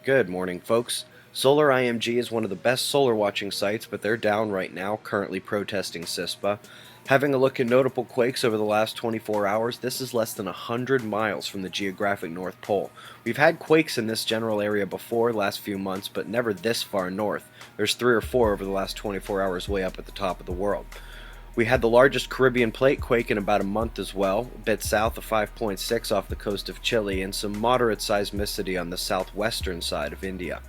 Good morning, folks. Solar IMG is one of the best solar watching sites, but they're down right now, currently protesting CISPA. Having a look at notable quakes over the last 24 hours, this is less than 100 miles from the geographic North Pole. We've had quakes in this general area before last few months, but never this far north. There's 3 or 4 over the last 24 hours way up at the top of the world. We had the largest Caribbean plate quake in about a month as well, a bit south of 5.6 off the coast of Chile, and some moderate seismicity on the southwestern side of India.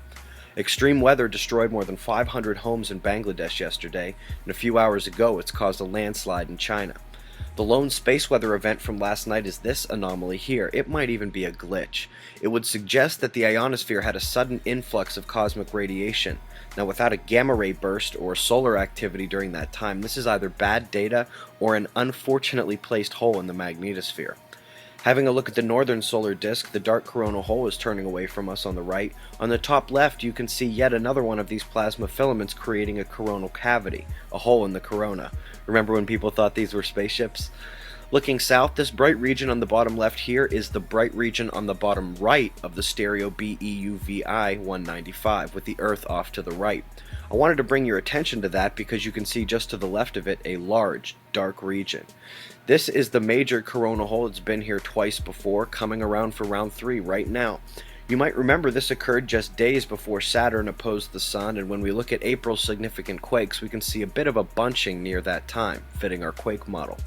Extreme weather destroyed more than 500 homes in Bangladesh yesterday, and a few hours ago it's caused a landslide in China. The lone space weather event from last night is this anomaly here. It might even be a glitch. It would suggest that the ionosphere had a sudden influx of cosmic radiation. Now, without a gamma ray burst or solar activity during that time, this is either bad data or an unfortunately placed hole in the magnetosphere. Having a look at the northern solar disk, the dark coronal hole is turning away from us on the right. On the top left, you can see yet another one of these plasma filaments creating a coronal cavity, a hole in the corona. Remember when people thought these were spaceships? Looking south, this bright region on the bottom left here is the bright region on the bottom right of the stereo BEUVI 195, with the Earth off to the right. I wanted to bring your attention to that because you can see just to the left of it a large, dark region. This is the major coronal hole. It's been here twice before, coming around for round 3 right now. You might remember this occurred just days before Saturn opposed the Sun, and when we look at April's significant quakes, we can see a bit of a bunching near that time, fitting our quake model.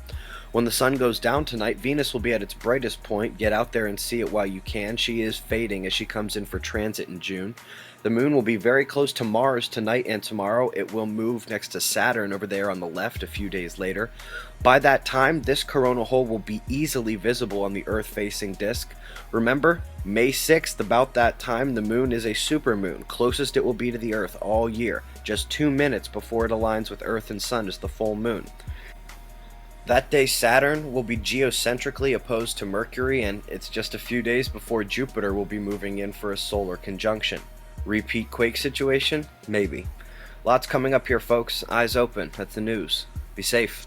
When the sun goes down tonight, Venus will be at its brightest point. Get out there and see it while you can. She is fading as she comes in for transit in June. The moon will be very close to Mars tonight and tomorrow. It will move next to Saturn over there on the left a few days later. By that time, this coronal hole will be easily visible on the Earth-facing disk. Remember, May 6th, about that time, the moon is a supermoon, closest it will be to the Earth all year. Just 2 minutes before it aligns with Earth and Sun is the full moon. That day Saturn will be geocentrically opposed to Mercury, and it's just a few days before Jupiter will be moving in for a solar conjunction. Repeat quake situation? Maybe. Lots coming up here, folks. Eyes open. That's the news. Be safe.